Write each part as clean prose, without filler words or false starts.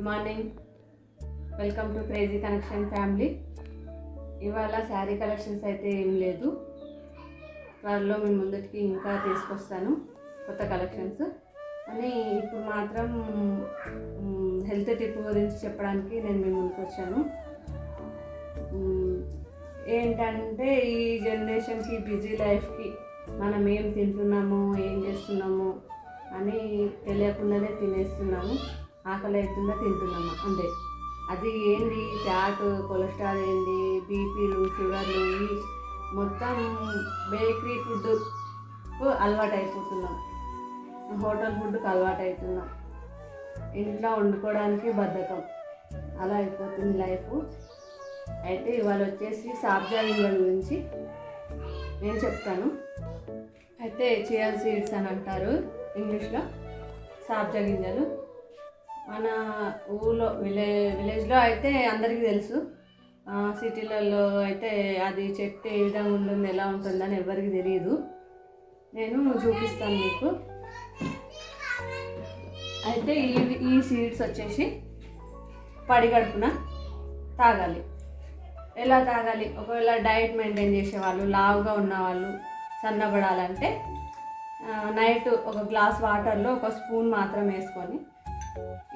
Good morning, welcome to crazy connection family. ఇవాళ sari collections అయితే ఏం లేదు, త్వరలో మీ ముందటికి ఇంకా తీసుకొస్తాను కొత్త కలెక్షన్స్ అని. ఇప్పుడు మాత్రం హెల్త్ టిప్ గురించి చెప్పడానికి నేను మీ ముందుకు వచ్చాను. ఏంటంటే ఈ జనరేషన్కి, బిజీ లైఫ్కి మనం ఏం తింటున్నాము, ఏం చేస్తున్నాము అని తెలియకుండానే తినేస్తున్నాము. ఆకలి అవుతుందా తింటున్నాము అంతే. అది ఏంటి, ఫ్యాట్, కొలెస్ట్రాల్ ఏంటి, బీపీలు, షుగర్లు, ఈ మొత్తం బేకరీ ఫుడ్ అలవాటు అయిపోతున్నాం, హోటల్ ఫుడ్కి అలవాటు అవుతున్నాం, ఇంట్లో వండుకోవడానికి బద్ధకం, అలా అయిపోతుంది లైఫ్. అయితే ఇవాళ వచ్చేసి సాబ్జా గింజల గురించి నేను చెప్తాను. అయితే చియా సీడ్స్ అని అంటారు ఇంగ్లీష్లో, సాబ్జా గింజలు. మన ఊళ్ళో విలేజ్లో అయితే అందరికీ తెలుసు, సిటీలలో అయితే అది చెట్టు ఏ విధంగా ఉంటుంది, ఎలా ఉంటుందని ఎవరికి తెలియదు. నేను చూపిస్తాను మీకు. అయితే ఈ సీడ్స్ వచ్చేసి పడిగడుపున తాగాలి. ఎలా తాగాలి? ఒకవేళ డైట్ మెయింటైన్ చేసేవాళ్ళు, లావుగా ఉన్నవాళ్ళు, సన్నబడాలంటే నైట్ ఒక గ్లాస్ వాటర్లో ఒక స్పూన్ మాత్రం వేసుకొని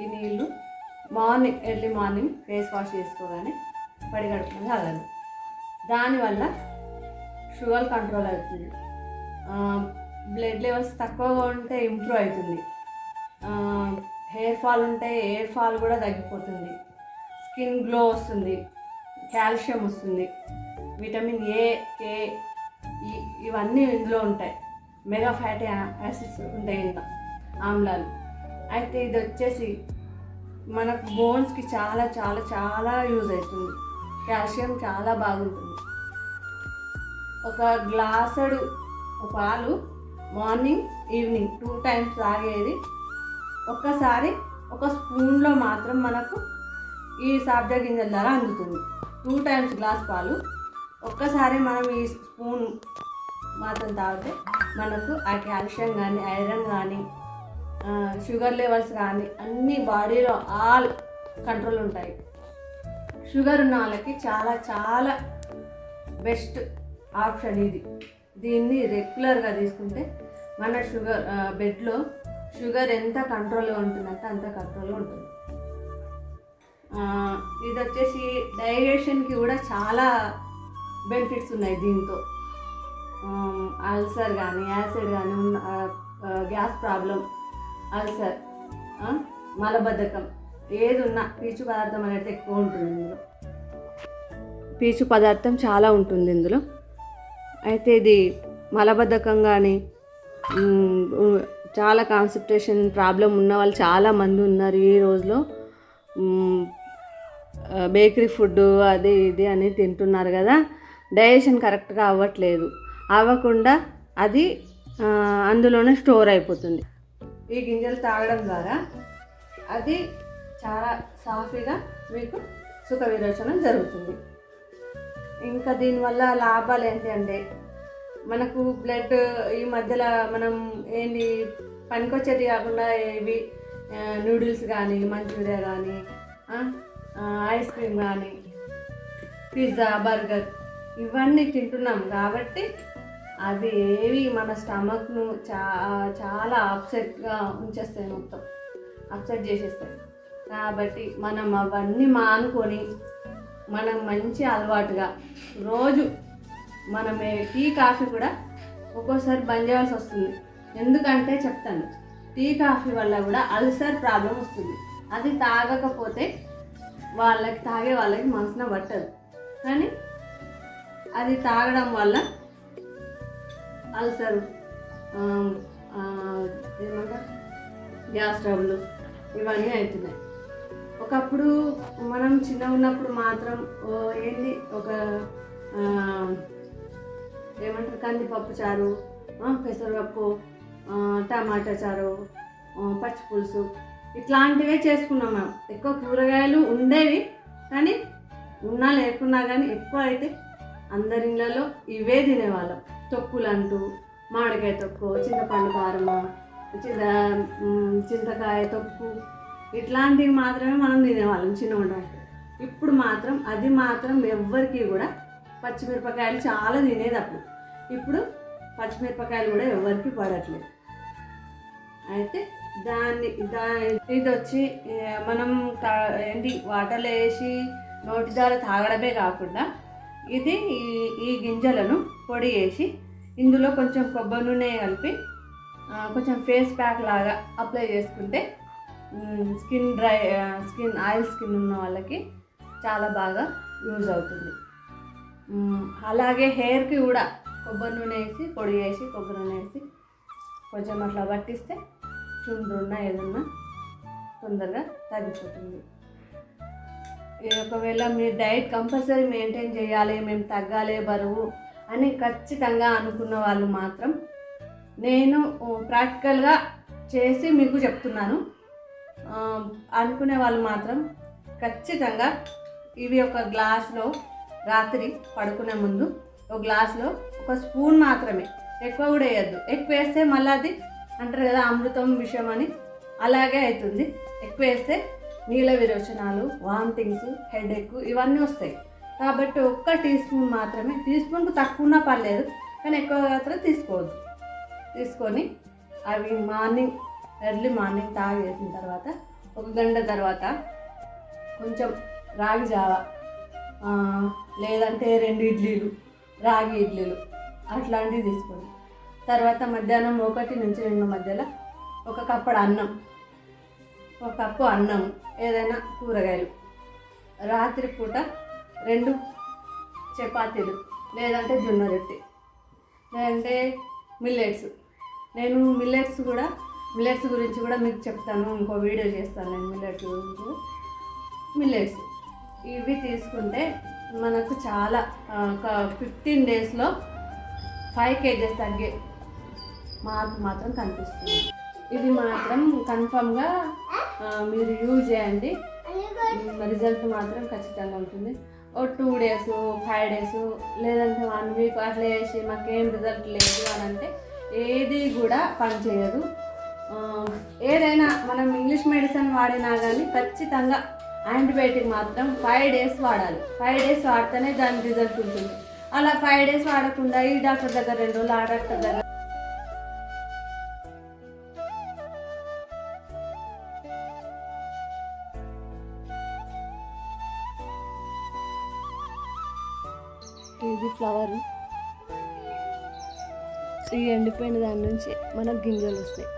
ఈ నీళ్ళు ఎర్లీ మార్నింగ్ ఫేస్ వాష్ చేసుకోగానే పడిగడుపున తాగాలి. దానివల్ల షుగర్ కంట్రోల్ అవుతుంది, బ్లడ్ లెవెల్స్ తక్కువగా ఉంటే ఇంప్రూవ్ అవుతుంది, హెయిర్ ఫాల్ ఉంటే హెయిర్ ఫాల్ కూడా తగ్గిపోతుంది, స్కిన్ గ్లో వస్తుంది, కాల్షియం వస్తుంది, విటమిన్ ఏ, కే, ఇవన్నీ ఇందులో ఉంటాయి, మెగా ఫ్యాటీ యాసిడ్స్ ఉంటాయి ఇంత ఆమ్లాలు. అయితే ఇది వచ్చేసి మనకు బోన్స్కి చాలా చాలా చాలా యూజ్ అవుతుంది, కాల్షియం చాలా బాగుంటుంది. ఒక గ్లాసుడు పాలు మార్నింగ్ ఈవినింగ్ 2 times తాగేది ఒక్కసారి ఒక స్పూన్లో మాత్రం మనకు ఈ సాబ్జా గింజల ద్వారా అందుతుంది. 2 times గ్లాస్ పాలు ఒక్కసారి మనం ఈ స్పూన్ మాత్రం తాగితే మనకు ఆ కాల్షియం కానీ, ఐరన్ కానీ, షుగర్ లెవెల్స్ కానీ అన్నీ బాడీలో ఆల్ కంట్రోల్ ఉంటాయి. షుగర్ ఉన్న వాళ్ళకి చాలా చాలా బెస్ట్ ఆప్షన్ ఇది. దీన్ని రెగ్యులర్గా తీసుకుంటే మన బెడ్లో షుగర్ ఎంత కంట్రోల్గా ఉంటుందంటే అంత కంట్రోల్గా ఉంటుంది. ఇది వచ్చేసి డైజెషన్కి కూడా చాలా బెనిఫిట్స్ ఉన్నాయి దీంతో. అల్సర్ కానీ, యాసిడ్ కానీ ఉన్న, గ్యాస్ ప్రాబ్లం, అల్సర్, మలబద్ధకం ఏది ఉన్నా పీచు పదార్థం అనేది ఎక్కువ ఉంటుంది ఇందులో, పీచు పదార్థం చాలా ఉంటుంది ఇందులో. అయితే ఇది మలబద్ధకం కానీ, చాలా కాన్స్టిపేషన్ ప్రాబ్లం ఉన్న వాళ్ళు చాలామంది ఉన్నారు ఈ రోజులో. బేకరీ ఫుడ్ అది ఇది అని తింటున్నారు కదా, డైజెషన్ కరెక్ట్గా అవ్వకుండా అది అందులోనే స్టోర్ అయిపోతుంది. ఈ గింజలు తాగడం ద్వారా అది చాలా సాఫీగా మీకు సుఖ విరోచనం జరుగుతుంది. ఇంకా దీనివల్ల లాభాలు ఏంటి అంటే, మనకు బ్లడ్ ఈ మధ్యలో మనం ఏంటి పనికొచ్చేది కాకుండా ఇవి నూడిల్స్ కానీ, మంచూరియా కానీ, ఐస్ క్రీమ్ కానీ, పిజ్జా, బర్గర్ ఇవన్నీ తింటున్నాం కాబట్టి అవి ఏవి మన స్టమక్ను చాలా అప్సెట్గా ఉంచేస్తాయి, మొత్తం అప్సెట్ చేసేస్తాయి. కాబట్టి మనం అవన్నీ మానుకొని మనం మంచి అలవాటుగా రోజు మనం టీ, కాఫీ కూడా ఒక్కోసారి బంద్ చేయాల్సి వస్తుంది. ఎందుకంటే చెప్తాను, టీ, కాఫీ వల్ల కూడా అల్సర్ ప్రాబ్లం వస్తుంది. అది తాగకపోతే తాగే వాళ్ళకి మనసున పట్టదు, కానీ అది తాగడం వల్ల అల్సర్, ఏమంటారు, గ్యాస్ ట్రబుల్ ఇవన్నీ అవుతున్నాయి. ఒకప్పుడు మనం చిన్నగా ఉన్నప్పుడు మాత్రం ఏంటి ఒక ఏమంటారు, కందిపప్పు చారు, పెసరపప్పు, టమాటా చారు, పచ్చి పులుసు ఇట్లాంటివే చేసుకున్నాం మనం. ఎక్కువ కూరగాయలు ఉండేవి, కానీ ఉన్నా లేకున్నా కానీ ఎక్కువ అయితే అందరి ఇళ్ళలో ఇవే తినేవాళ్ళం. తొక్కులు అంటూ మామిడికాయ తొక్కు, చింతపండు కారము, చింతకాయ తొక్కు, ఇట్లాంటివి మాత్రమే మనం తినేవాళ్ళం చిన్నగా ఉన్నప్పుడు. ఇప్పుడు మాత్రం అది మాత్రం ఎవ్వరికి కూడా పచ్చిమిరపకాయలు చాలా తినేది అప్పుడు. ఇప్పుడు పచ్చిమిరపకాయలు కూడా ఎవరికి పడట్లేదు. అయితే ఇది వచ్చి మనం ఏంటి వాటర్లో వేసి నోటి ద్వారా తాగడమే కాకుండా ఇది ఈ గింజలను పొడి వేసి ఇందులో కొంచెం కొబ్బరి నూనె కలిపి కొంచెం ఫేస్ ప్యాక్ లాగా అప్లై చేసుకుంటే ఆయిల్ స్కిన్ ఉన్న వాళ్ళకి చాలా బాగా యూజ్ అవుతుంది. అలాగే హెయిర్కి కూడా కొబ్బరి నూనె వేసి పొడి వేసి కొబ్బరి నూనె వేసి కొంచెం అట్లా పట్టిస్తే చుండ్రున్నా ఏదన్నా తొందరగా తగ్గిపోతుంది. ఒకవేళ మీరు డైట్ కంపల్సరీ మెయింటైన్ చేయాలి, మేము తగ్గాలి బరువు అని ఖచ్చితంగా అనుకున్న వాళ్ళు మాత్రం నేను ప్రాక్టికల్గా చేసి మీకు చెప్తున్నాను. అనుకునే వాళ్ళు మాత్రం ఖచ్చితంగా ఇవి ఒక గ్లాస్లో రాత్రి పడుకునే ముందు ఒక గ్లాస్లో ఒక స్పూన్ మాత్రమే, ఎక్కువ కూడా వేయద్దు. ఎక్కువ వేస్తే మళ్ళీ అది అంటారు కదా అమృతం విషయం అని, అలాగే అవుతుంది. ఎక్కువ వేస్తే నీళ్ళ విరోచనాలు, వామిటింగ్స్, హెడేక్ ఇవన్నీ వస్తాయి. కాబట్టి ఒక్క టీ స్పూన్ మాత్రమే, టీ స్పూన్కు తక్కువ ఉన్నా పర్లేదు కానీ ఎక్కువ మాత్రం తీసుకోవద్దు. తీసుకొని అవి ఎర్లీ మార్నింగ్ తాగేసిన తర్వాత 1 గంట తర్వాత కొంచెం రాగి జావ లేదంటే 2 ఇడ్లీలు, రాగి ఇడ్లీలు అట్లాంటివి తీసుకోండి. తర్వాత మధ్యాహ్నం 1 నుంచి 2 మధ్యలో 1 కప్పుడు అన్నం, 1 కప్పు అన్నం, ఏదైనా కూరగాయలు. రాత్రి పూట 2 చపాతీలు లేదంటే జొన్న రొట్టె లేదంటే మిల్లెట్స్. నేను మిల్లెట్స్ గురించి కూడా మీకు చెప్తాను, ఇంకో వీడియో చేస్తాను నేను మిల్లెట్స్ గురించి. మిల్లెట్స్ ఇవి తీసుకుంటే మనకు చాలా ఒక 15 డేస్లో 5 kgs తగ్గే మార్పు మాత్రం కనిపిస్తుంది. ఇది మాత్రం కన్ఫామ్గా మీరు యూజ్ చేయండి, రిజల్ట్ మాత్రం ఖచ్చితంగా ఉంటుంది. 2 డేస్ 5 డేస్ లేదంటే 1 వీక్ అట్లా వేసి మాకేం రిజల్ట్ లేదు అని అంటే ఏది కూడా పనిచేయదు. ఏదైనా మనం ఇంగ్లీష్ మెడిసిన్ వాడినా కానీ ఖచ్చితంగా యాంటీబయాటిక్ మాత్రం 5 డేస్ వాడాలి. 5 డేస్ వాడితేనే దాని రిజల్ట్ ఉంటుంది. అలా 5 డేస్ వాడకుండా ఈ డాక్టర్ దగ్గర 2 రోజులు ఆ డాక్టర్ దగ్గర ఇది ఫ్లవర్, ఈ ఎండిపోయిన దాని నుంచి మనకు గింజలు వస్తాయి.